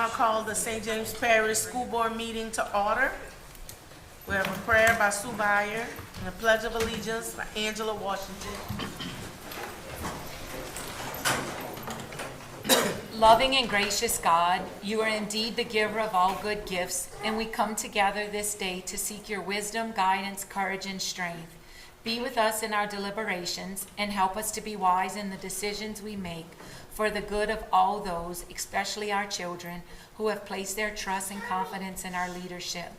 now call the St. James Parish School Board meeting to order. We have a prayer by Sue Byer and a pledge of allegiance by Angela Washington. Loving and gracious God, you are indeed the giver of all good gifts, and we come together this day to seek your wisdom, guidance, courage, and strength. Be with us in our deliberations and help us to be wise in the decisions we make for the good of all those, especially our children, who have placed their trust and confidence in our leadership.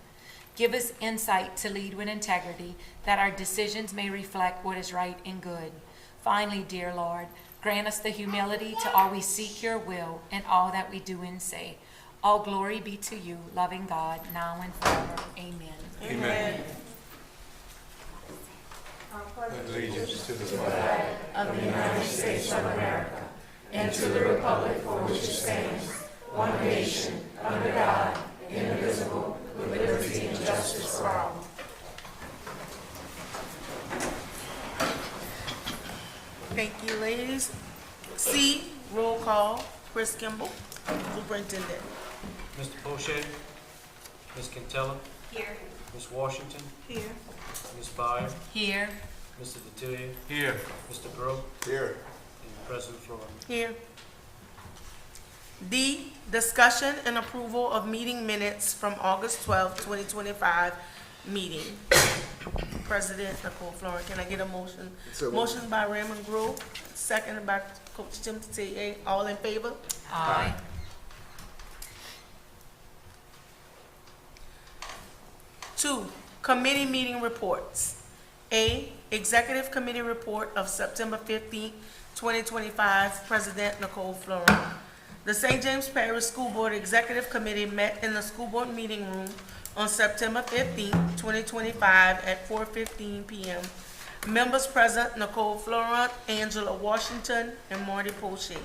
Give us insight to lead with integrity, that our decisions may reflect what is right and good. Finally, dear Lord, grant us the humility to always seek your will in all that we do and say. All glory be to you, loving God, now and forever. Amen. Amen. Allegiance to the flag of the United States of America and to the republic for which it stands, one nation, under God, indivisible, with liberty and justice for all. Thank you, ladies. C, roll call, Chris Kimball, Superintendent. Mr. Poche, Ms. Quintella, Here. Ms. Washington, Here. Ms. Byer, Here. Mr. Detillier, Here. Mr. Breaux, Here. and President Flora. Here. D, discussion and approval of meeting minutes from August 12th, 2025 meeting. President Nicole Flora, can I get a motion? Motion by Raymond Grove, seconded by Coach Tim Detillier. All in favor? Aye. Two, committee meeting reports. A, Executive Committee Report of September 15th, 2025, President Nicole Flora. The St. James Parish School Board Executive Committee met in the school board meeting room on September 15th, 2025 at 4:15 p.m. Members present: Nicole Florent, Angela Washington, and Marty Poche.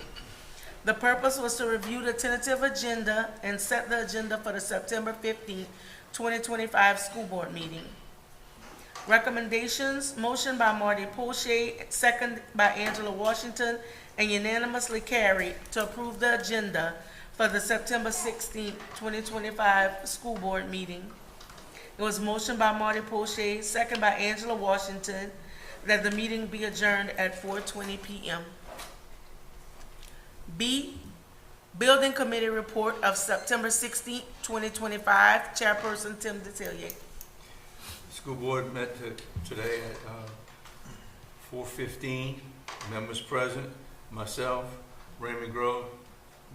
The purpose was to review the tentative agenda and set the agenda for the September 15th, 2025 school board meeting. Recommendations: motion by Marty Poche, second by Angela Washington, and unanimously carried to approve the agenda for the September 16th, 2025 school board meeting. It was motion by Marty Poche, second by Angela Washington, that the meeting be adjourned at 4:20 p.m. B, Building Committee Report of September 16th, 2025, Chairperson Tim Detillier. School board met today at 4:15. Members present, myself, Raymond Grove.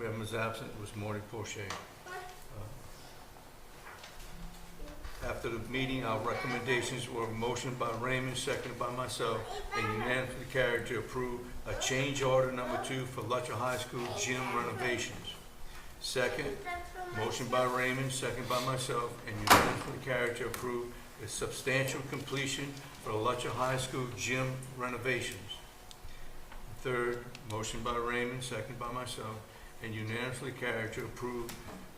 Members absent was Marty Poche. After the meeting, our recommendations were motion by Raymond, seconded by myself, and unanimously carried to approve a change order number 2 for Lutcher High School gym renovations. Second, motion by Raymond, seconded by myself, and unanimously carried to approve a substantial completion for the Lutcher High School gym renovations. Third, motion by Raymond, seconded by myself, and unanimously carried to approve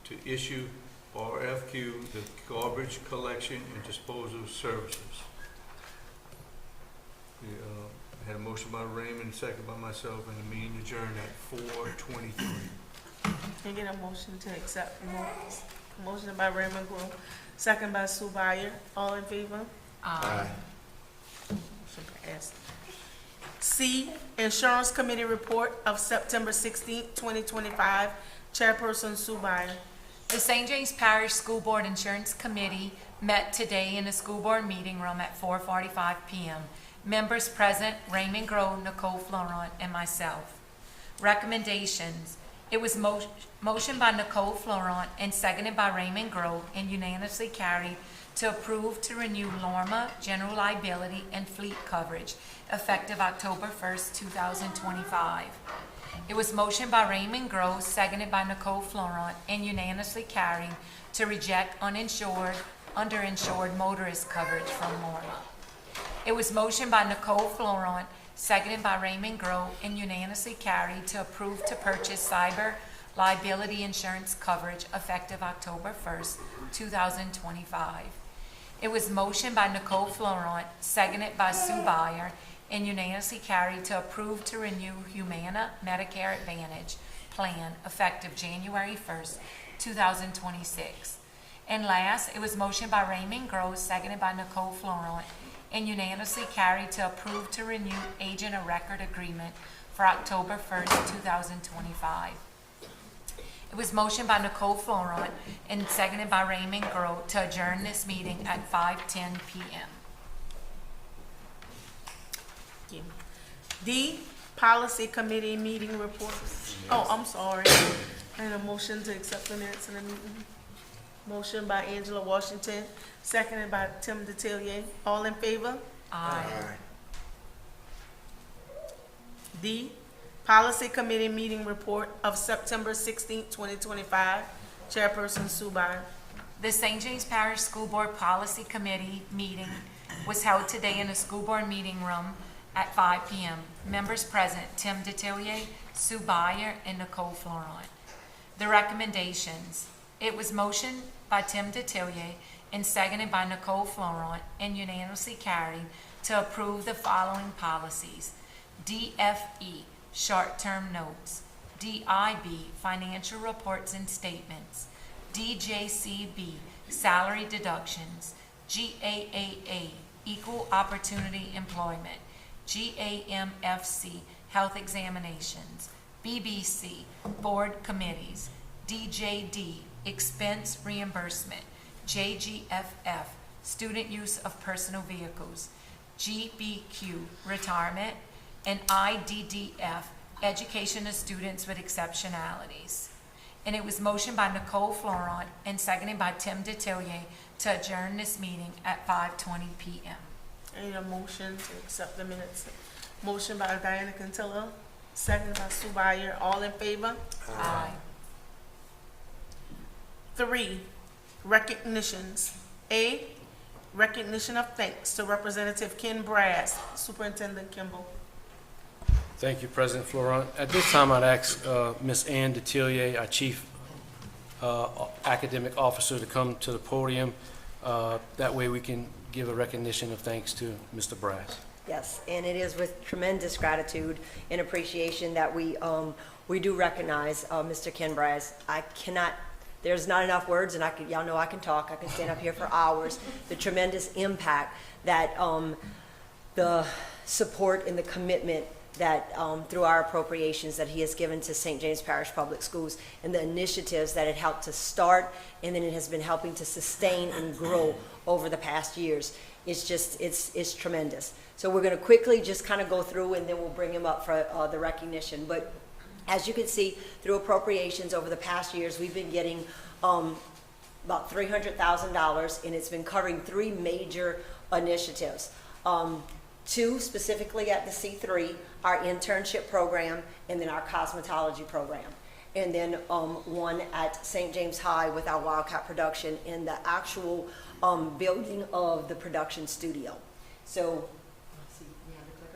to issue RFQ, the garbage collection and disposal services. We had a motion by Raymond, seconded by myself, and the meeting adjourned at 4:23. Can I get a motion to accept the motion by Raymond Grove, second by Sue Byer. All in favor? Aye. Motion passed. C, Insurance Committee Report of September 16th, 2025, Chairperson Sue Byer. The St. James Parish School Board Insurance Committee met today in the school board meeting room at 4:45 p.m. Members present: Raymond Grove, Nicole Florent, and myself. Recommendations: it was motion by Nicole Florent and seconded by Raymond Grove, and unanimously carried to approve to renew Lorma general liability and fleet coverage effective October 1st, 2025. It was motion by Raymond Grove, seconded by Nicole Florent, and unanimously carried to reject uninsured, underinsured motorist coverage from Lorma. It was motion by Nicole Florent, seconded by Raymond Grove, and unanimously carried to approve to purchase cyber liability insurance coverage effective October 1st, 2025. It was motion by Nicole Florent, seconded by Sue Byer, and unanimously carried to approve to renew Humana Medicare Advantage plan effective January 1st, 2026. And last, it was motioned by Raymond Groves, seconded by Nicole Florent, and unanimously carried to approve to renew agent of record agreement for October 1st, 2025. It was motioned by Nicole Florent and seconded by Raymond Groves to adjourn this meeting at 5:10 p.m. D, policy committee meeting reports. Oh, I'm sorry. I need a motion to accept the minutes in the meeting. Motion by Angela Washington, seconded by Tim DeTillier. All in favor? Aye. D, policy committee meeting report of September 16th, 2025. Chairperson Subai. The St. James Parish School Board Policy Committee meeting was held today in the school board meeting room at 5 p.m. Members present, Tim DeTillier, Sue Byer, and Nicole Florent. The recommendations. It was motioned by Tim DeTillier and seconded by Nicole Florent and unanimously carried to approve the following policies. DFE, short-term notes. DIB, financial reports and statements. DJCB, salary deductions. GAAA, equal opportunity employment. GAMFC, health examinations. BBC, board committees. DJD, expense reimbursement. JGFF, student use of personal vehicles. GBQ, retirement. And IDDF, education of students with exceptionalities. And it was motioned by Nicole Florent and seconded by Tim DeTillier to adjourn this meeting at 5:20 p.m. I need a motion to accept the minutes. Motion by Diana Cantilla, seconded by Sue Byer. All in favor? Aye. 3, recognitions. A, recognition of thanks to Representative Ken Brass, Superintendent Kimball. Thank you, President Florent. At this time, I'd ask Ms. Ann DeTillier, our Chief Academic Officer, to come to the podium. That way we can give a recognition of thanks to Mr. Brass. Yes, and it is with tremendous gratitude and appreciation that we do recognize Mr. Ken Brass. There's not enough words, and y'all know I can talk. I can stand up here for hours. The tremendous impact that the support and the commitment that through our appropriations that he has given to St. James Parish Public Schools and the initiatives that it helped to start and then it has been helping to sustain and grow over the past years. It's tremendous. So we're going to quickly just kind of go through and then we'll bring him up for the recognition. But as you can see, through appropriations over the past years, we've been getting about $300,000, and it's been covering 3 major initiatives. 2 specifically at the C3, our internship program, and then our cosmetology program. And then 1 at St. James High with our Wildcat production in the actual building of the production studio. So, let's see, you have the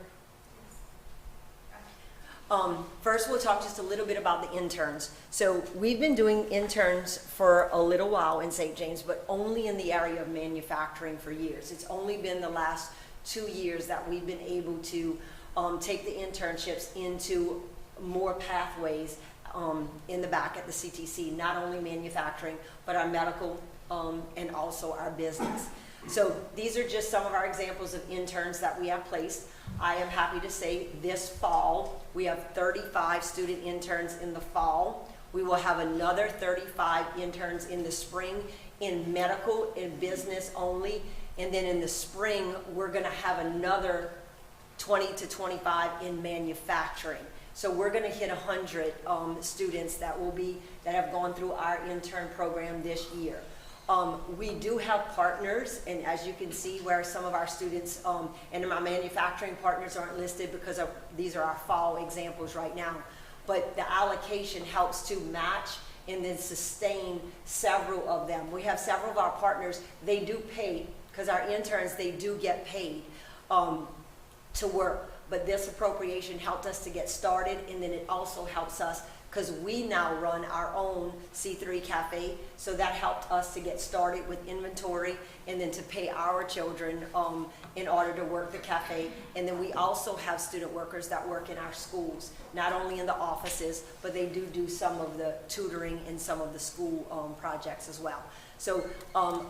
clicker? First, we'll talk just a little bit about the interns. So we've been doing interns for a little while in St. James, but only in the area of manufacturing for years. It's only been the last 2 years that we've been able to take the internships into more pathways in the back at the CTC, not only manufacturing, but our medical and also our business. So these are just some of our examples of interns that we have placed. I am happy to say this fall, we have 35 student interns in the fall. We will have another 35 interns in the spring in medical and business only. And then in the spring, we're gonna have another 20 to 25 in manufacturing. So we're gonna hit 100 students that have gone through our intern program this year. We do have partners, and as you can see where some of our students and my manufacturing partners aren't listed because these are our fall examples right now. But the allocation helps to match and then sustain several of them. We have several of our partners, they do pay, because our interns, they do get paid to work. But this appropriation helped us to get started, and then it also helps us because we now run our own C3 cafe. So that helped us to get started with inventory and then to pay our children in order to work the cafe. And then we also have student workers that work in our schools, not only in the offices, but they do some of the tutoring in some of the school projects as well. So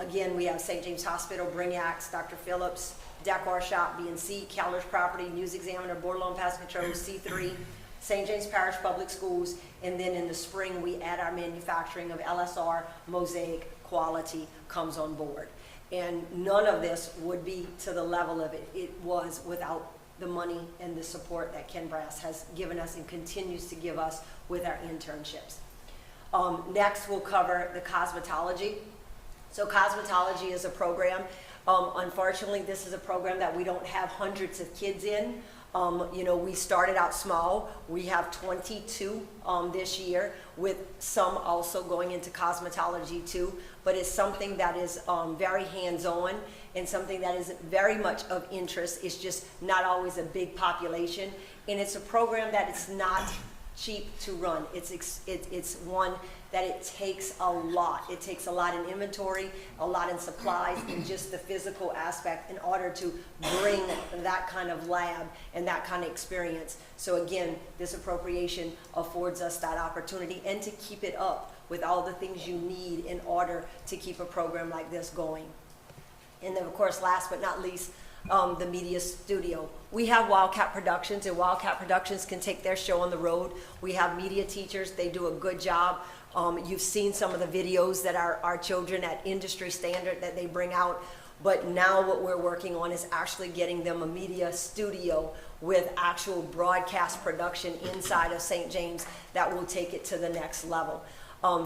again, we have St. James Hospital, Brignacs, Dr. Phillips, Decor Shop, B&C, Calder's Property, News Examiner, Board Loan Pass Control, C3, St. James Parish Public Schools, and then in the spring, we add our manufacturing of LSR, Mosaic, Quality comes on board. And none of this would be to the level of it was without the money and the support that Ken Brass has given us and continues to give us with our internships. Next, we'll cover the cosmetology. So cosmetology is a program. Unfortunately, this is a program that we don't have hundreds of kids in. You know, we started out small. We have 22 this year, with some also going into cosmetology too. But it's something that is very hands-on and something that is very much of interest. It's just not always a big population. And it's a program that it's not cheap to run. It's one that it takes a lot. It takes a lot in inventory, a lot in supplies, and just the physical aspect in order to bring that kind of lab and that kind of experience. So again, this appropriation affords us that opportunity and to keep it up with all the things you need in order to keep a program like this going. And then of course, last but not least, the media studio. We have Wildcat Productions, and Wildcat Productions can take their show on the road. We have media teachers. They do a good job. You've seen some of the videos that our children at industry standard that they bring out. But now what we're working on is actually getting them a media studio with actual broadcast production inside of St. James that will take it to the next level.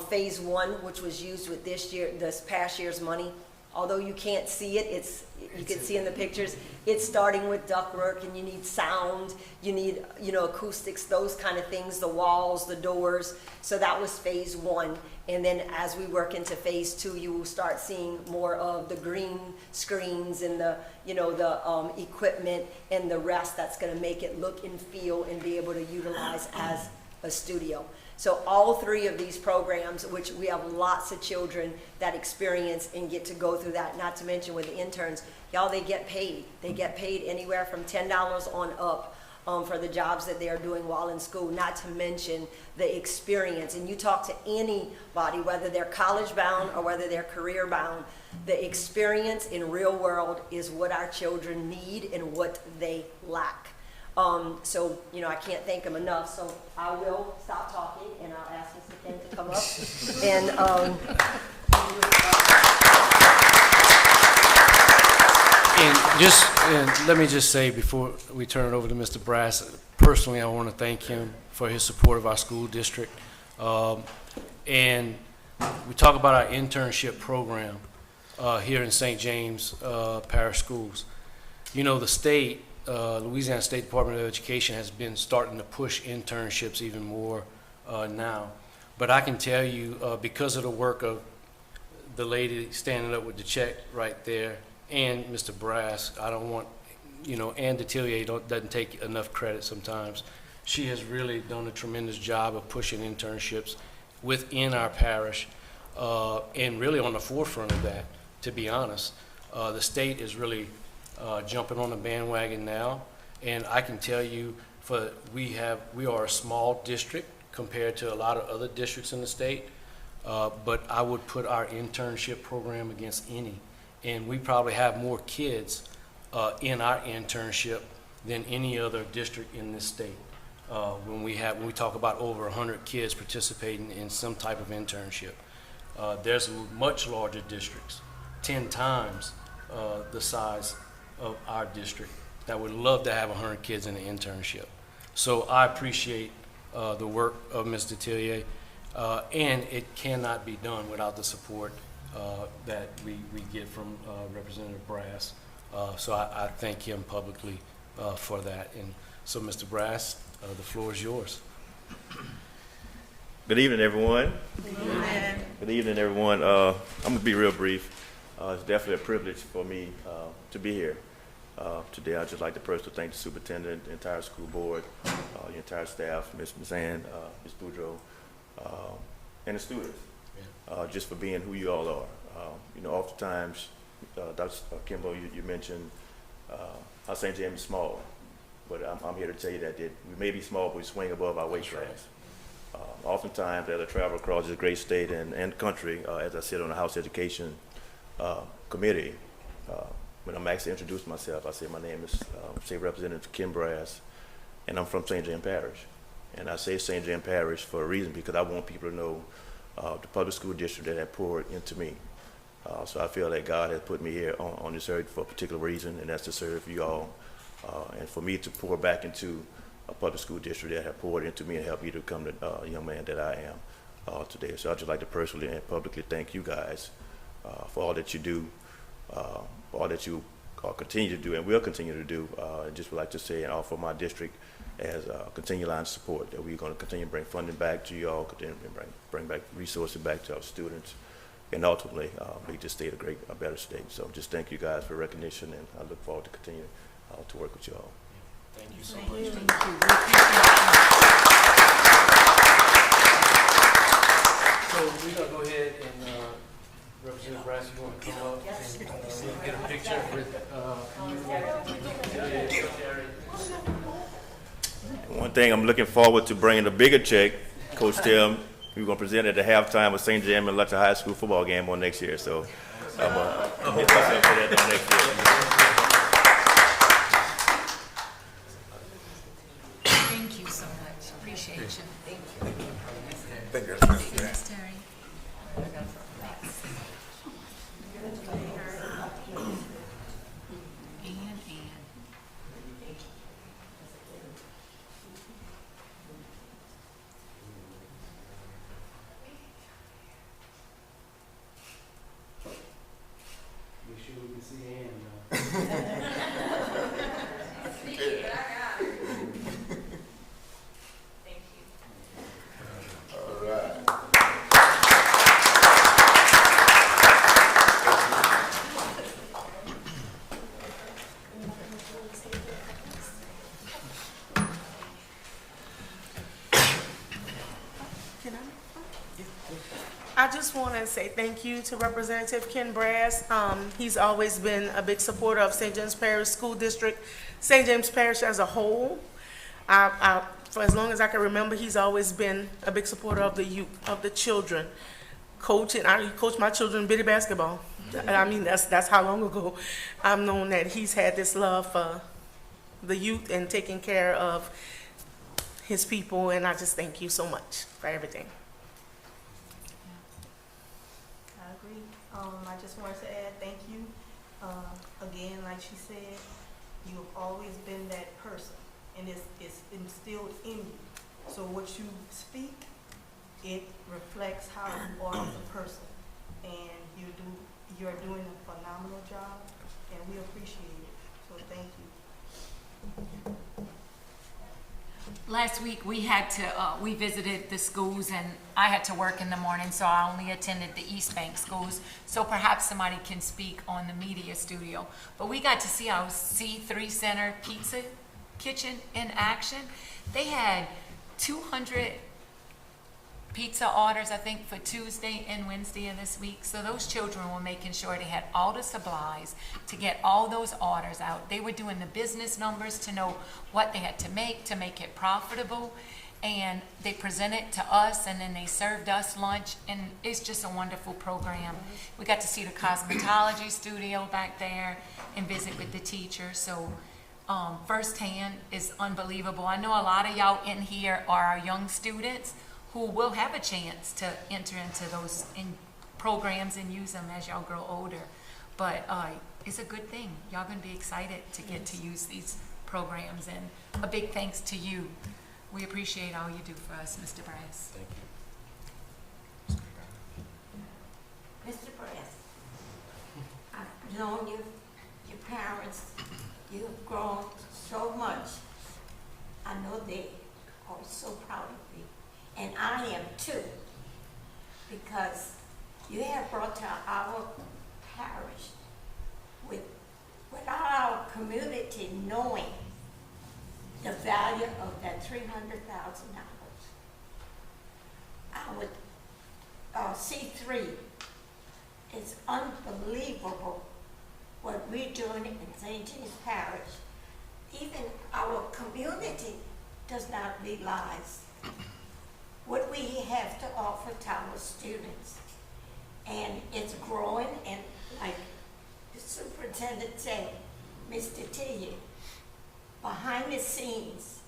Phase 1, which was used with this past year's money, although you can't see it, you can see in the pictures, it's starting with ductwork, and you need sound, you need, you know, acoustics, those kind of things, the walls, the doors. So that was phase 1. And then as we work into phase 2, you will start seeing more of the green screens and the, you know, the equipment and the rest that's going to make it look and feel and be able to utilize as a studio. So all 3 of these programs, which we have lots of children that experience and get to go through that, not to mention with the interns, y'all, they get paid. They get paid anywhere from $10 on up for the jobs that they are doing while in school, not to mention the experience. And you talk to anybody, whether they're college bound or whether they're career bound, the experience in real world is what our children need and what they lack. So, you know, I can't thank them enough, so I will stop talking and I'll ask Mr. Ken to come up. And let me just say before we turn it over to Mr. Brass, personally I want to thank him for his support of our school district. And we talk about our internship program here in St. James Parish Schools. You know, the state, Louisiana State Department of Education has been starting to push internships even more now. But I can tell you, because of the work of the lady standing up with the check right there and Mr. Brass, I don't want, you know, Ann Detillier doesn't take enough credit sometimes. She has really done a tremendous job of pushing internships within our parish and really on the forefront of that, to be honest. The state is really jumping on the bandwagon now, and I can tell you, we are a small district compared to a lot of other districts in the state, but I would put our internship program against any, and we probably have more kids in our internship than any other district in this state. When we talk about over 100 kids participating in some type of internship, there's much larger districts, 10 times the size of our district, that would love to have 100 kids in an internship. So I appreciate the work of Ms. Detillier, and it cannot be done without the support that we get from Representative Brass. So I thank him publicly for that. And so, Mr. Brass, the floor is yours. Good evening, everyone. Amen. Good evening, everyone. I'm going to be real brief. It's definitely a privilege for me to be here. Today, I'd just like to personally thank the superintendent, the entire school board, the entire staff, Ms. Ann, Ms. Boudreaux, and the students, just for being who you all are. Oftentimes, Dr. Kimbo, you mentioned how St. James is small, but I'm here to tell you that we may be small, but we swing above our weight class. Oftentimes, as I travel across this great state and country, as I sit on the House Education Committee, when I'm actually introduced myself, I say my name is State Representative Ken Brass, and I'm from St. James Parish. And I say St. James Parish for a reason, because I want people to know the public school district that have poured into me. So I feel that God has put me here on this earth for a particular reason, and that's to serve you all, and for me to pour back into a public school district that have poured into me and helped me to become the young man that I am today. So I'd just like to personally and publicly thank you guys for all that you do, for all that you continue to do and will continue to do. And just would like to say and offer my district as continued line of support that we're going to continue to bring funding back to you all, continue to bring back resources back to our students, and ultimately make this state a better state. So just thank you guys for recognition, and I look forward to continue to work with you all. Thank you so much. So we're gonna go ahead and Representative Brass, you want to come up and get a picture with you? One thing I'm looking forward to bringing a bigger check, Coach Tim. We're going to present at the halftime of St. James and Lutcher High School football game on next year. So I'm hit myself for that next year. Thank you so much. Appreciate you. Thank you. Miss Terry. Make sure we can see Ann. All right. I just want to say thank you to Representative Ken Brass. He's always been a big supporter of St. James Parish School District, St. James Parish as a whole. For as long as I can remember, he's always been a big supporter of the youth, of the children. He coached my children bitty basketball. I mean, that's how long ago I've known that he's had this love for the youth and taking care of his people, and I just thank you so much for everything. I agree. I just wanted to add thank you. Again, like she said, you have always been that person, and it's instilled in you. So what you speak, it reflects how you are as a person, and you're doing a phenomenal job, and we appreciate it. So thank you. Last week, we visited the schools, and I had to work in the morning, so I only attended the East Bank schools. So perhaps somebody can speak on the media studio. But we got to see our C3 Center Pizza Kitchen in action. They had 200 pizza orders, I think, for Tuesday and Wednesday of this week. So those children were making sure they had all the supplies to get all those orders out. They were doing the business numbers to know what they had to make it profitable. And they presented to us, and then they served us lunch, and it's just a wonderful program. We got to see the cosmetology studio back there and visit with the teachers. So firsthand is unbelievable. I know a lot of y'all in here are our young students who will have a chance to enter into those programs and use them as y'all grow older. But it's a good thing. Y'all gonna be excited to get to use these programs, and a big thanks to you. We appreciate all you do for us, Mr. Brass. Thank you. Mr. Brass, I've known your parents. You have grown so much. I know they are so proud of you. And I am too, because you have brought to our parish with without our community knowing the value of that $300,000, our C3 is unbelievable what we're doing in St. James Parish. Even our community does not realize what we have to offer to our students. And it's growing, and like the superintendent said, Mr. Tilly, behind the scenes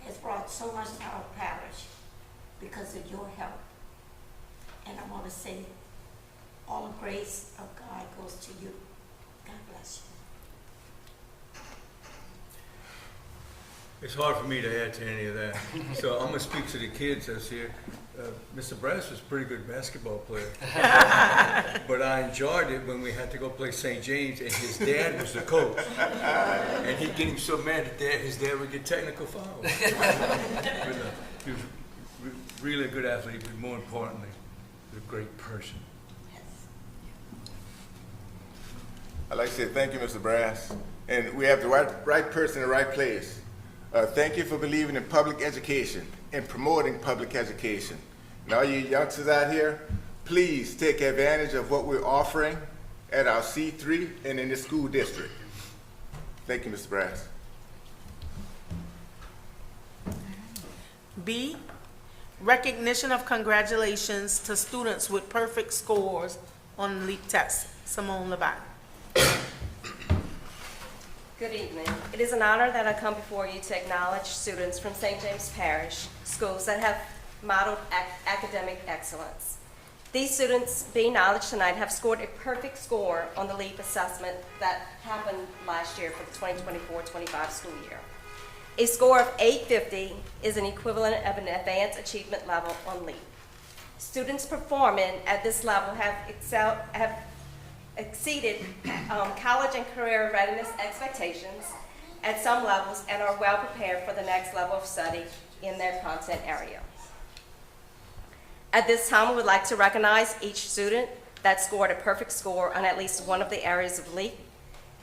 has brought so much to our parish because of your help. And I want to say all the grace of God goes to you. God bless you. It's hard for me to add to any of that. So I'm gonna speak to the kids that's here. Mr. Brass was a pretty good basketball player. But I enjoyed it when we had to go play St. James and his dad was the coach. And he'd get him so mad that his dad would get technical fouls. But, he was really a good athlete, but more importantly, he was a great person. I'd like to say thank you, Mr. Brass. And we have the right person in the right place. Thank you for believing in public education and promoting public education. And all you youngsters out here, please take advantage of what we're offering at our C3 and in the school district. Thank you, Mr. Brass. B, recognition of congratulations to students with perfect scores on LEAP test. Simone Levine. Good evening. It is an honor that I come before you to acknowledge students from St. James Parish schools that have modeled academic excellence. These students being acknowledged tonight have scored a perfect score on the LEAP assessment that happened last year for the 2024-25 school year. A score of 850 is an equivalent of an advanced achievement level on LEAP. Students performing at this level have exceeded college and career readiness expectations at some levels and are well prepared for the next level of study in their content area. At this time, we would like to recognize each student that scored a perfect score on at least one of the areas of LEAP.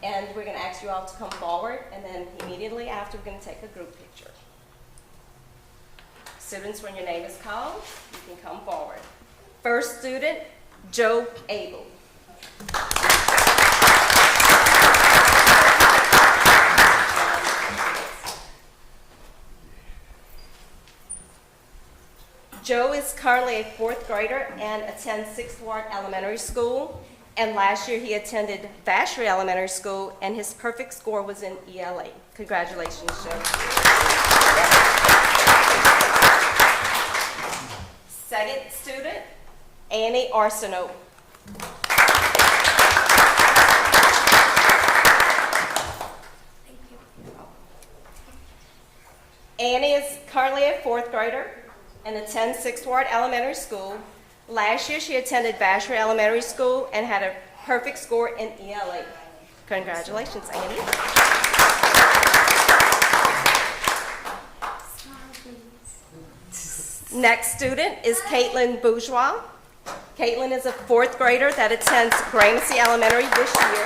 And we're going to ask you all to come forward, and then immediately after, we're going to take a group picture. Students, when your name is called, you can come forward. First student, Joe Abel. Joe is currently a 4th grader and attends 6th Ward Elementary School. And last year he attended Vacherie Elementary School, and his perfect score was in ELA. Congratulations, Joe. Second student, Annie Arsenault. Annie is currently a 4th grader and attends 6th Ward Elementary School. Last year, she attended Vacherie Elementary School and had a perfect score in ELA. Congratulations, Annie. Next student is Caitlin Bourgeois. Caitlin is a 4th grader that attends Gramercy Elementary this year.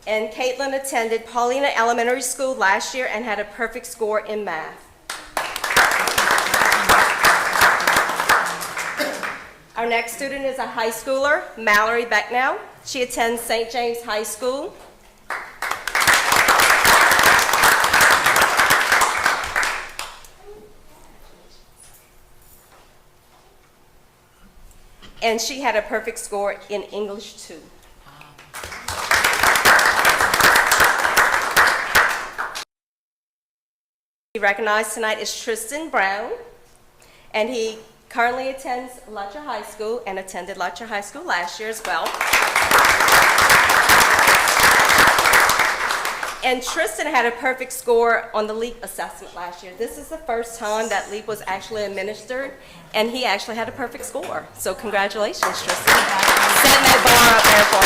And Caitlin attended Paulina Elementary School last year and had a perfect score in math. Our next student is a high schooler, Mallory Becknow. She attends St. James High School. And she had a perfect score in English too. Recognized tonight is Tristan Brown, and he currently attends Lutcher High School and attended Lutcher High School last year as well. And Tristan had a perfect score on the LEAP assessment last year. This is the first time that LEAP was actually administered, and he actually had a perfect score. So congratulations, Tristan. Setting that bar up there for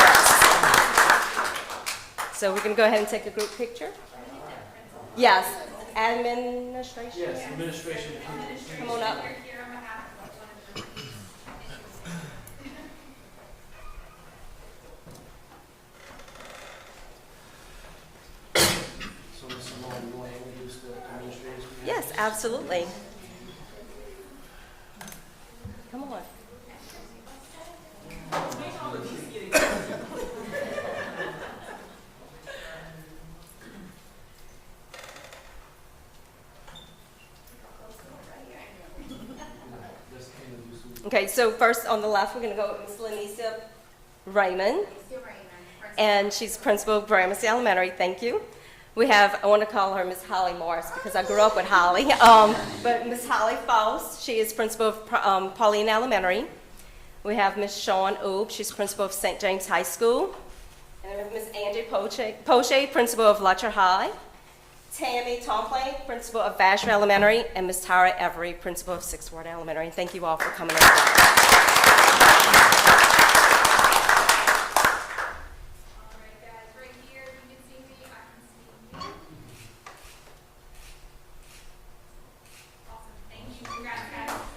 us. So we're going to go ahead and take a group picture. Yes. Administration? Yes, administration. Come on up. Yes, absolutely. Come on. Okay, so first on the left, we're going to go with Ms. Lanisa Raymond. And she's principal of Gramercy Elementary. Thank you. We have, I want to call her Miss Holly Morris because I grew up with Holly. But Miss Holly Faust, she is principal of Pauline Elementary. We have Miss Shawn Oob, she's principal of St. James High School. And we have Miss Angie Poche, principal of Lutcher High. Tammy Tomplay, principal of Vassar Elementary, and Miss Tara Every, principal of Sixth Ward Elementary. And thank you all for coming in.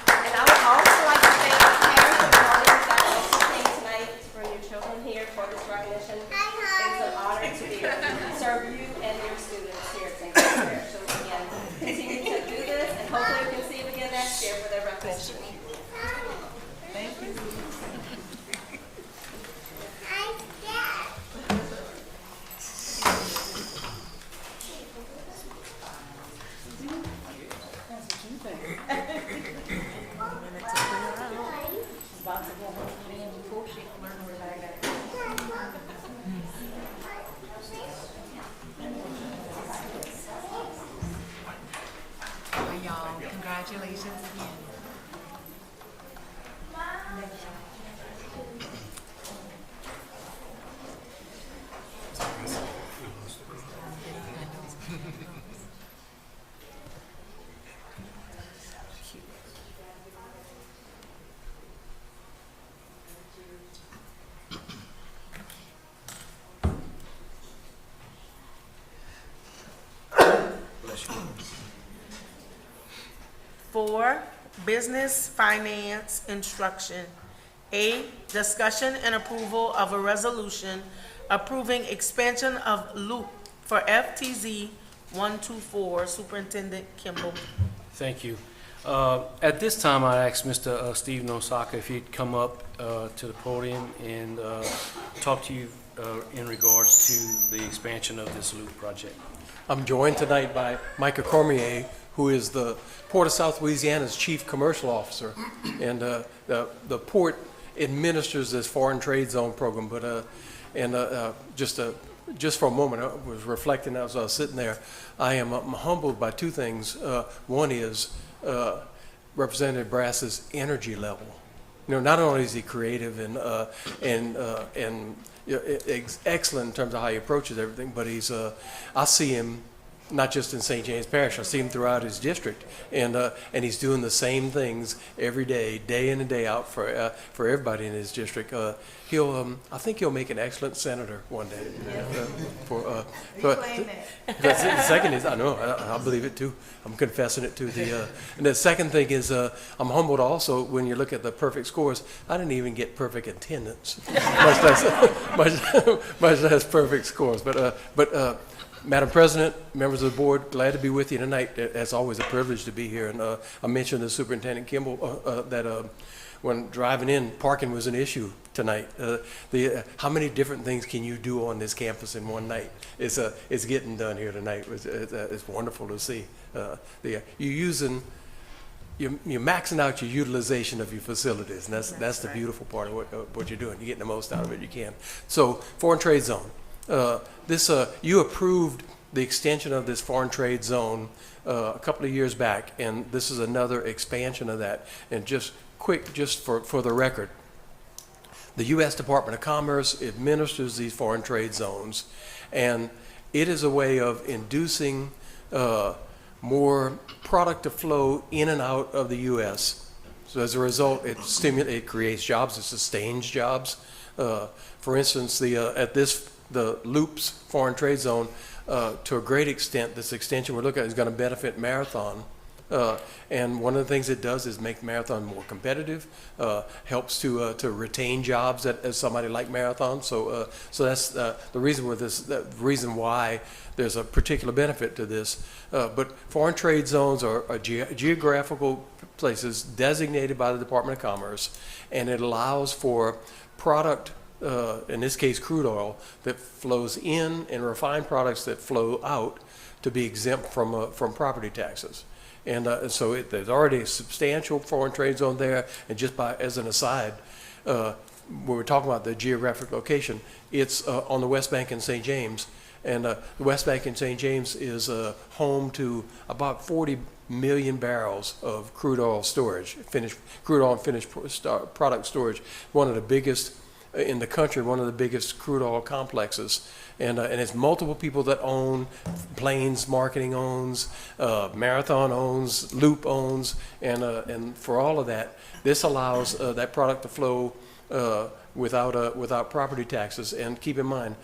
And I would also like to thank the parents and guardians that also came tonight to bring your children here for this recognition. It is an honor to be able to serve you and your students here at St. James Parish. So again, continue to do this, and hopefully we can see you again next year for their recognition. Thank you. Y'all, congratulations again. Four, business finance instruction. A, discussion and approval of a resolution approving expansion of loop for FTZ 124, Superintendent Kimball. Thank you. At this time, I asked Mr. Steve Nosaka if he'd come up to the podium and talk to you in regards to the expansion of this loop project. I'm joined tonight by Micah Cormier, who is the Port of South Louisiana's Chief Commercial Officer. And the port administers this foreign trade zone program. But just for a moment, I was reflecting as I was sitting there. I'm humbled by two things. One is Representative Brass's energy level. You know, not only is he creative and excellent in terms of how he approaches everything, but I see him not just in St. James Parish. I see him throughout his district, and he's doing the same things every day, day in and day out for everybody in his district. I think he'll make an excellent senator one day. The second is, I know, I believe it too. I'm confessing it too. And the second thing is, I'm humbled also when you look at the perfect scores. I didn't even get perfect attendance, much less perfect scores. But Madam President, members of the board, glad to be with you tonight. It's always a privilege to be here. And I mentioned to Superintendent Kimball that when driving in, parking was an issue tonight. How many different things can you do on this campus in one night? It's getting done here tonight. It's wonderful to see. You're maxing out your utilization of your facilities, and that's the beautiful part of what you're doing. You're getting the most out of it you can. So, foreign trade zone. You approved the extension of this foreign trade zone a couple of years back, and this is another expansion of that. And just for the record, the U.S. Department of Commerce administers these foreign trade zones, and it is a way of inducing more product to flow in and out of the U.S. So as a result, it creates jobs, it sustains jobs. For instance, the Loops foreign trade zone, to a great extent, this extension we're looking at is going to benefit Marathon And one of the things it does is make Marathon more competitive, helps to retain jobs at somebody like Marathon. So that's the reason with this, the reason why there's a particular benefit to this. But foreign trade zones are geographical places designated by the Department of Commerce, and it allows for product, in this case crude oil, that flows in and refined products that flow out to be exempt from property taxes. And so there's already a substantial foreign trade zone there. And just as an aside, when we're talking about the geographic location, it's on the West Bank in St. James. And the West Bank in St. James is home to about 40 million barrels of crude oil storage, crude oil and finished product storage. One of the biggest in the country, one of the biggest crude oil complexes. And it's multiple people that own. Plains Marketing owns, Marathon owns, Loop owns, and for all of that, this allows that product to flow without property taxes. And keep in mind,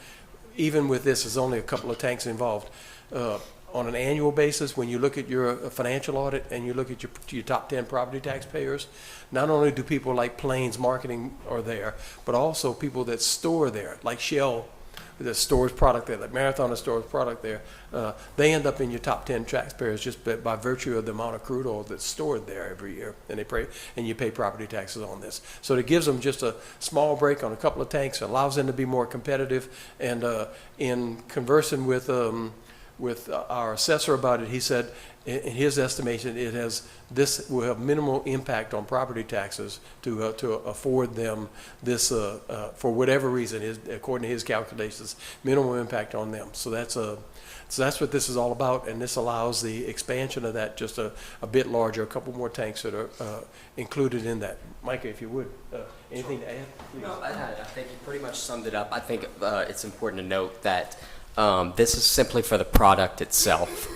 even with this, there's only a couple of tanks involved. On an annual basis, when you look at your financial audit and you look at your top 10 property taxpayers, not only do people like Plains Marketing are there, but also people that store there, like Shell, that stores product there, like Marathon that stores product there. They end up in your top 10 taxpayers just by virtue of the amount of crude oil that's stored there every year, and you pay property taxes on this. So it gives them just a small break on a couple of tanks, allows them to be more competitive. And in conversing with our assessor about it, he said in his estimation this will have minimal impact on property taxes to afford them this for whatever reason, according to his calculations, minimal impact on them. So that's what this is all about, and this allows the expansion of that just a bit larger, a couple more tanks that are included in that. Micah, if you would, anything to add? Please. No, I think you pretty much summed it up. I think it's important to note that this is simply for the product itself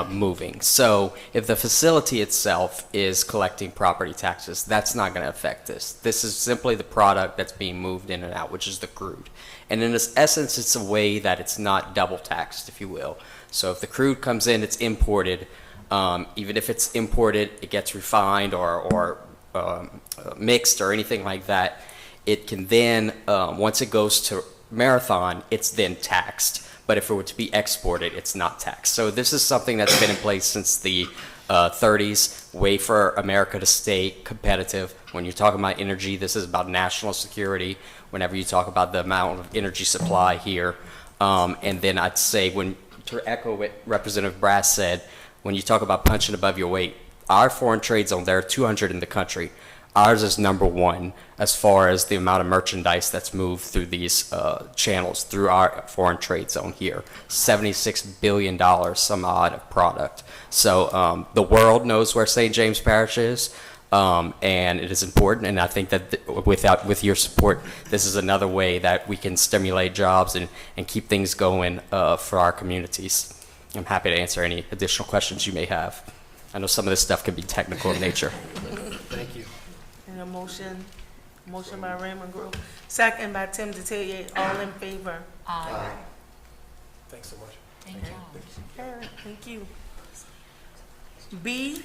moving. So if the facility itself is collecting property taxes, that's not going to affect this. This is simply the product that's being moved in and out, which is the crude. And in its essence, it's a way that it's not double taxed, if you will. So if the crude comes in, it's imported. Even if it's imported, it gets refined or mixed or anything like that. It can then, once it goes to Marathon, it's then taxed. But if it were to be exported, it's not taxed. So this is something that's been in place since the 30s, way for America to stay competitive. When you're talking about energy, this is about national security. Whenever you talk about the amount of energy supply here. And then I'd say, to echo what Representative Brass said, when you talk about punching above your weight, our foreign trade zone, there are 200 in the country. Ours is number one as far as the amount of merchandise that's moved through these channels through our foreign trade zone here. $76 billion some odd of product. So the world knows where St. James Parish is, and it is important. And I think that with your support, this is another way that we can stimulate jobs and keep things going for our communities. I'm happy to answer any additional questions you may have. I know some of this stuff can be technical in nature. Thank you. And a motion by Raymond Grove, second by Tim Detillier. All in favor? Aye. Thanks so much. Thank you. Okay, thank you. B,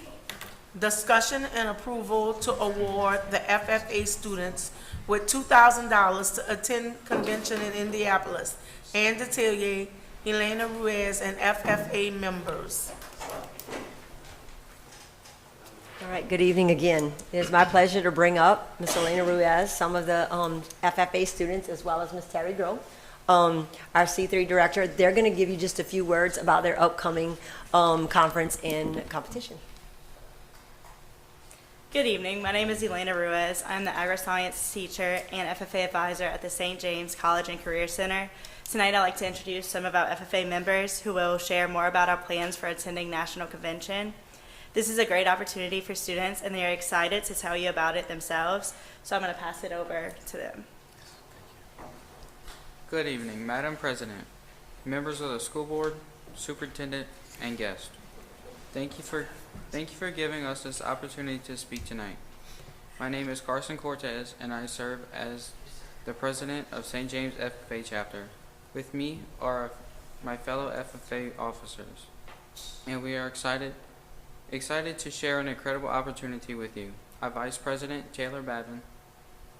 discussion and approval to award the FFA students with $2,000 to attend convention in Indianapolis. Ann Detillier, Elena Ruiz, and FFA members. All right, good evening again. It is my pleasure to bring up Ms. Elena Ruiz, some of the FFA students, as well as Ms. Terry Grove, our C3 director. They're going to give you just a few words about their upcoming conference and competition. Good evening. My name is Elena Ruiz. I'm the agri-science teacher and FFA advisor at the St. James College and Career Center. Tonight I'd like to introduce some of our FFA members who will share more about our plans for attending National Convention. This is a great opportunity for students, and they are excited to tell you about it themselves, so I'm going to pass it over to them. Good evening, Madam President, members of the school board, superintendent, and guests. Thank you for giving us this opportunity to speak tonight. My name is Carson Cortez, and I serve as the president of St. James FFA chapter. With me are my fellow FFA officers, and we are excited Excited to share an incredible opportunity with you. Our Vice President, Taylor Babin,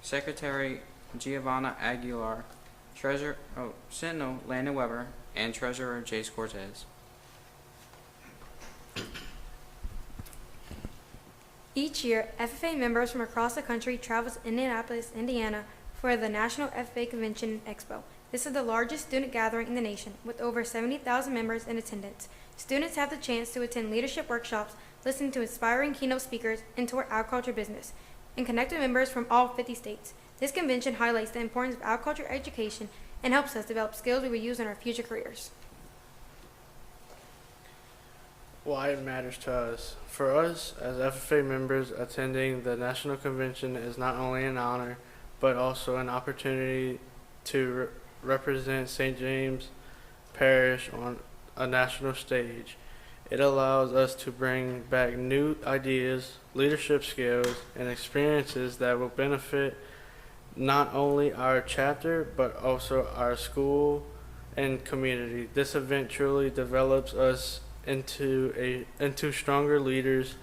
Secretary, Giovanna Aguilar, Sentinel, Landon Weber, and Treasurer, Jace Cortez. Each year, FFA members from across the country travel to Indianapolis, Indiana for the National FFA Convention and Expo. This is the largest student gathering in the nation, with over 70,000 members in attendance. Students have the chance to attend leadership workshops, listen to inspiring keynote speakers, and tour agriculture business, and connect with members from all 50 states. This convention highlights the importance of agriculture education and helps us develop skills we will use in our future careers. Why it matters to us. For us, as FFA members, attending the National Convention is not only an honor, but also an opportunity to represent St. James Parish on a national stage. It allows us to bring back new ideas, leadership skills, and experiences that will benefit not only our chapter, but also our school and community. This event truly develops us into stronger leaders,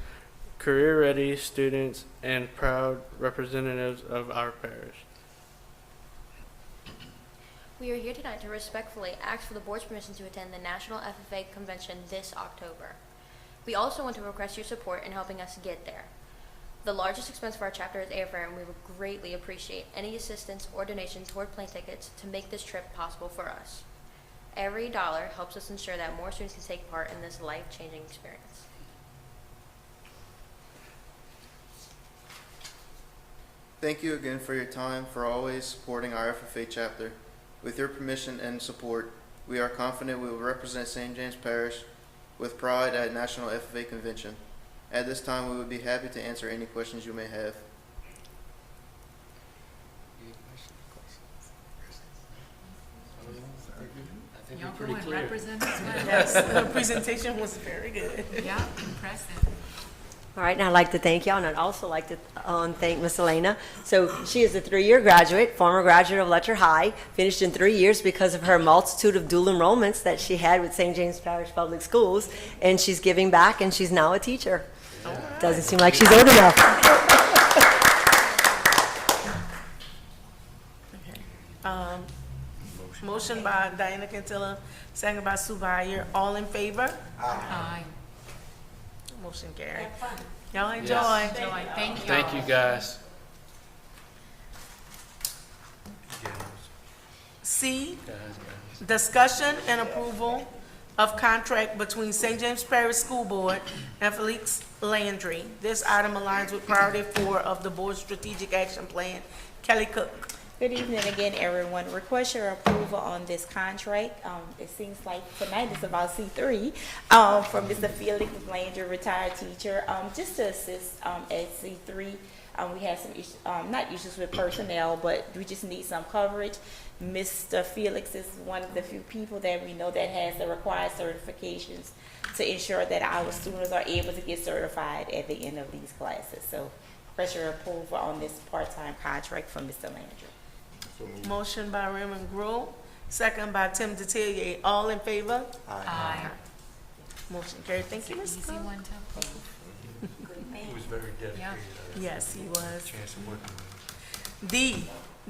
career-ready students, and proud representatives of our parish. We are here tonight to respectfully ask for the board's permission to attend the National FFA Convention this October. We also want to request your support in helping us get there. The largest expense for our chapter is airfare, and we would greatly appreciate any assistance or donation toward plane tickets to make this trip possible for us. Every dollar helps us ensure that more students can take part in this life-changing experience. Thank you again for your time, for always supporting our FFA chapter. With your permission and support, we are confident we will represent St. James Parish with pride at National FFA Convention. At this time, we would be happy to answer any questions you may have. Y'all go and represent us well. Yes, the presentation was very good. Yeah, impressive. All right, and I'd like to thank y'all, and I'd also like to thank Miss Elena. So she is a 3-year graduate, former graduate of Letcher High, finished in 3 years because of her multitude of dual enrollments that she had with St. James Parish Public Schools, and she's giving back, and she's now a teacher. Doesn't seem like she's old enough. Motion by Diana Cantilla, second by Sue Byer. All in favor? Aye. Motion carried. Y'all enjoy. Yes. Enjoy. Thank you. Thank you, guys. C, discussion and approval of contract between St. James Parish School Board and Felix Landry. This item aligns with priority 4 of the board's strategic action plan. Kelly Cook. Good evening again, everyone. Request your approval on this contract. It seems like tonight is about C3 for Mr. Felix Landry, retired teacher. Just to assist at C3, we have some issues, not issues with personnel, but we just need some coverage. Mr. Felix is one of the few people that we know that has the required certifications to ensure that our students are able to get certified at the end of these classes. So request your approval on this part-time contract for Mr. Landry. Motion by Raymond Gruhl, second by Tim Detillier. All in favor? Aye. Motion carried. Thank you, Ms. Easy Cook. one to approve. He was very dedicated. Yes, he was. Chance of working with him. D,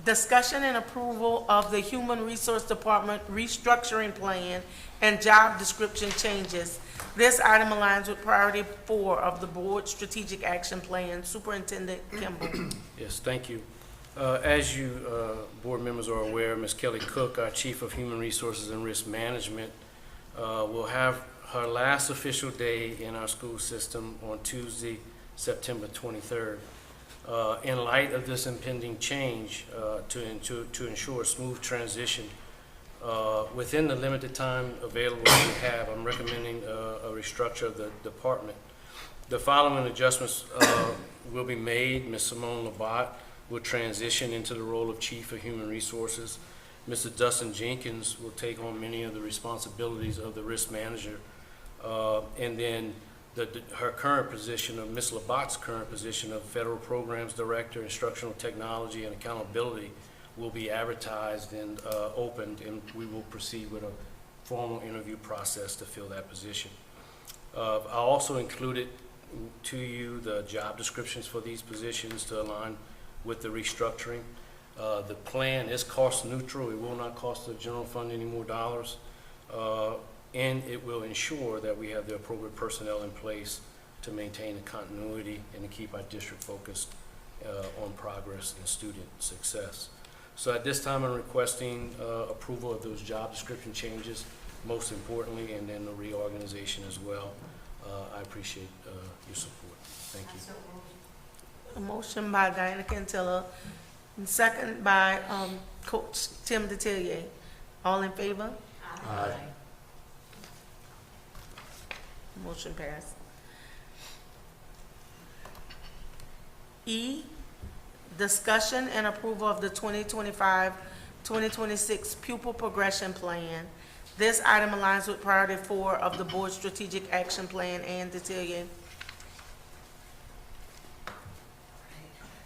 discussion and approval of the Human Resource Department restructuring plan and job description changes. This item aligns with priority 4 of the board strategic action plan. Superintendent Kimball. Yes, thank you. As you board members are aware, Ms. Kelly Cook, our Chief of Human Resources and Risk Management, will have her last official day in our school system on Tuesday, September 23rd. In light of this impending change, to ensure a smooth transition, within the limited time available we have, I'm recommending a restructure of the department. The following adjustments will be made. Ms. Simone Labat will transition into the role of Chief of Human Resources. Mr. Dustin Jenkins will take on many of the responsibilities of the risk manager. And then her current position, of Ms. Labat's current position of Federal Programs Director, Instructional Technology and Accountability, will be advertised and opened, and we will proceed with a formal interview process to fill that position. I also included to you the job descriptions for these positions to align with the restructuring. The plan is cost neutral. It will not cost the general fund any more dollars. And it will ensure that we have the appropriate personnel in place to maintain the continuity and to keep our district focused on progress and student success. So at this time, I'm requesting approval of those job description changes, most importantly, and then the reorganization as well. I appreciate your support. Thank you. A motion by Diana Cantilla, and second by Coach Tim Detillier. All in favor? Aye. Motion passed. E, discussion and approval of the 2025-2026 pupil progression plan. This item aligns with priority 4 of the board strategic action plan. And Detillier.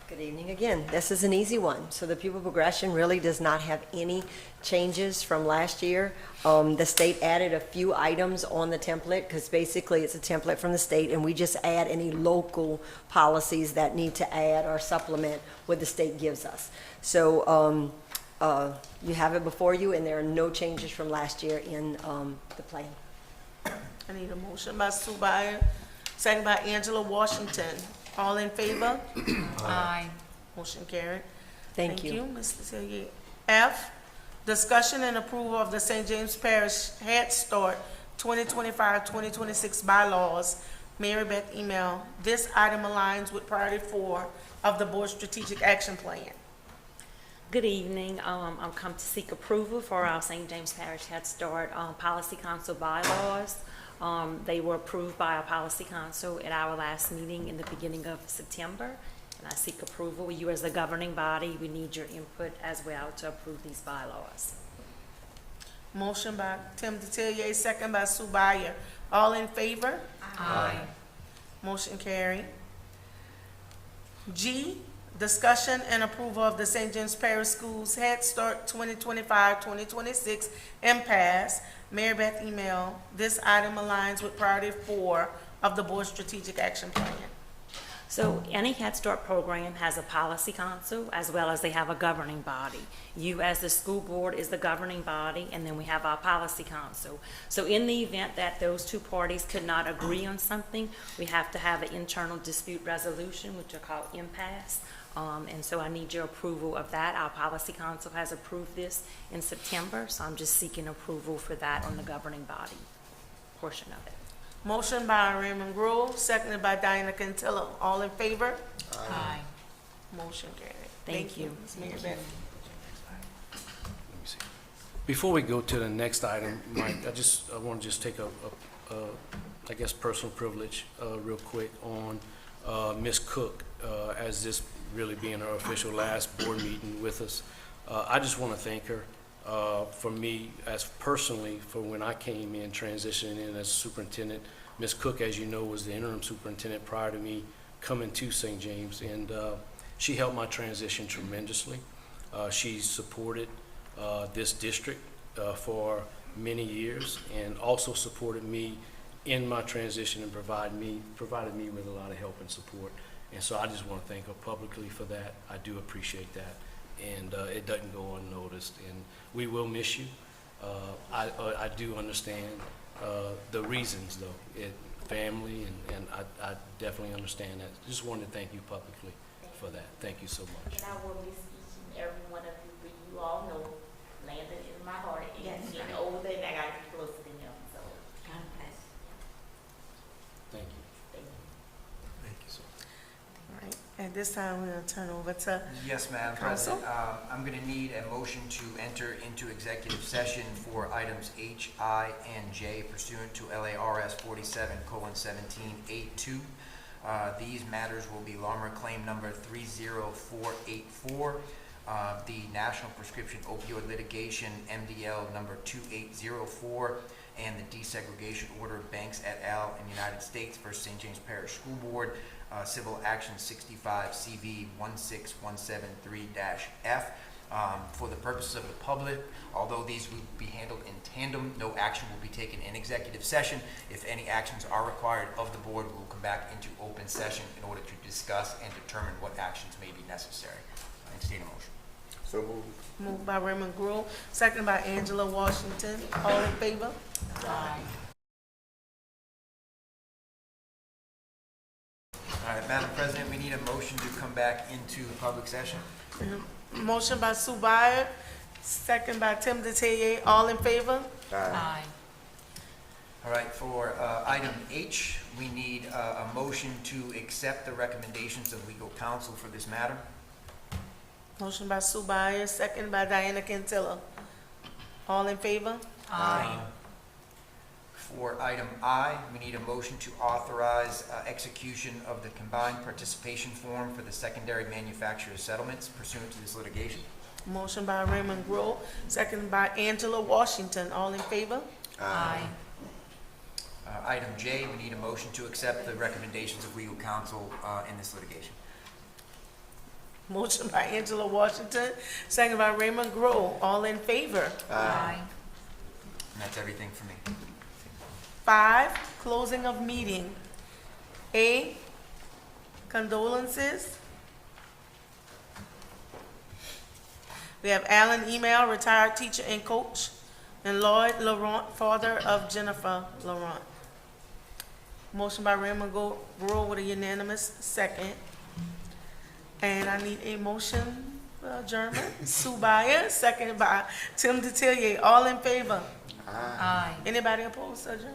Good evening again. This is an easy one. So the pupil progression really does not have any changes from last year. The state added a few items on the template because basically it's a template from the state, and we just add any local policies that need to add or supplement what the state gives us. So you have it before you, and there are no changes from last year in the plan. I need a motion by Sue Byer, second by Angela Washington. All in favor? Aye. Motion carried. Thank you. Ms. Detillier. F, discussion and approval of the St. James Parish Head Start 2025-2026 bylaws. Mary Beth email. This item aligns with priority 4 of the board strategic action plan. Good evening. I've come to seek approval for our St. James Parish Head Start Policy Council bylaws. They were approved by our Policy Council at our last meeting in the beginning of September, and I seek approval. You as the governing body, we need your input as well to approve these bylaws. Motion by Tim Detillier, second by Sue Byer. All in favor? Aye. Motion carried. G, discussion and approval of the St. James Parish Schools Head Start 2025-2026 impasse. Mary Beth email. This item aligns with priority 4 of the board strategic action plan. So any Head Start program has a policy council as well as they have a governing body. You as the school board is the governing body, and then we have our policy council. So in the event that those two parties could not agree on something, we have to have an internal dispute resolution, which are called impasse. And so I need your approval of that. Our policy council has approved this in September, so I'm just seeking approval for that on the governing body portion of it. Motion by Raymond Grove, seconded by Diana Cantilla. All in favor? Aye. Motion carried. Thank you. Ms. Mary Beth. Before we go to the next item, Mike, I want to just take a I guess, personal privilege real quick on Ms. Cook, as this really being her official last board meeting with us. I just want to thank her for me as personally for when I came in, transitioning in as superintendent. Ms. Cook, as you know, was the interim superintendent prior to me coming to St. James, and she helped my transition tremendously. She supported this district for many years and also supported me in my transition and provided me with a lot of help and support. And so I just want to thank her publicly for that. I do appreciate that. And it doesn't go unnoticed. And we will miss you. I do understand the reasons, though. Family, and I definitely understand that. Just wanted to thank you publicly for that. Thank you so much. And I will miss each and every one of you, but you all know Landon is my heart, and he's getting older, and I got to be closer to him, so. God bless. Thank you. Thank you. Thank you so much. All right. At this time, we're going to turn over to Yes, Madam Counsel. President. I'm going to need a motion to enter into executive session for items H, I, and J pursuant to LARS 47:17A2. These matters will be Larmer Claim Number 30484, the National Prescription Opioid Litigation MDL Number 2804, and the Desegregation Order of Banks et al. In the United States versus St. James Parish School Board, Civil Action 65 CV 16173-F. For the purposes of the public, although these will be handled in tandem, no action will be taken in executive session. If any actions are required of the board, we will come back into open session in order to discuss and determine what actions may be necessary. I entertain a motion. So moved. Moved by Raymond Grove, second by Angela Washington. All in favor? Aye. All right, Madam President, we need a motion to come back into public session. Motion by Sue Byer, second by Tim DeTaye. All in favor? Aye. All right, for item H, we need a motion to accept the recommendations of legal counsel for this matter. Motion by Sue Byer, second by Diana Cantilla. All in favor? Aye. For item I, we need a motion to authorize execution of the combined participation form for the secondary manufacturer settlements pursuant to this litigation. Motion by Raymond Grove, second by Angela Washington. All in favor? Aye. Item J, we need a motion to accept the recommendations of legal counsel in this litigation. Motion by Angela Washington, second by Raymond Grove. All in favor? Aye. And that's everything for me. 5, closing of meeting. A, condolences. We have Alan Email, retired teacher and coach, and Lloyd Laurent, father of Jennifer Laurent. Motion by Raymond Grove with a unanimous second. And I need a motion for adjournment. Sue Byer, second by Tim DeTillier. All in favor? Aye. Anybody opposed to adjournment?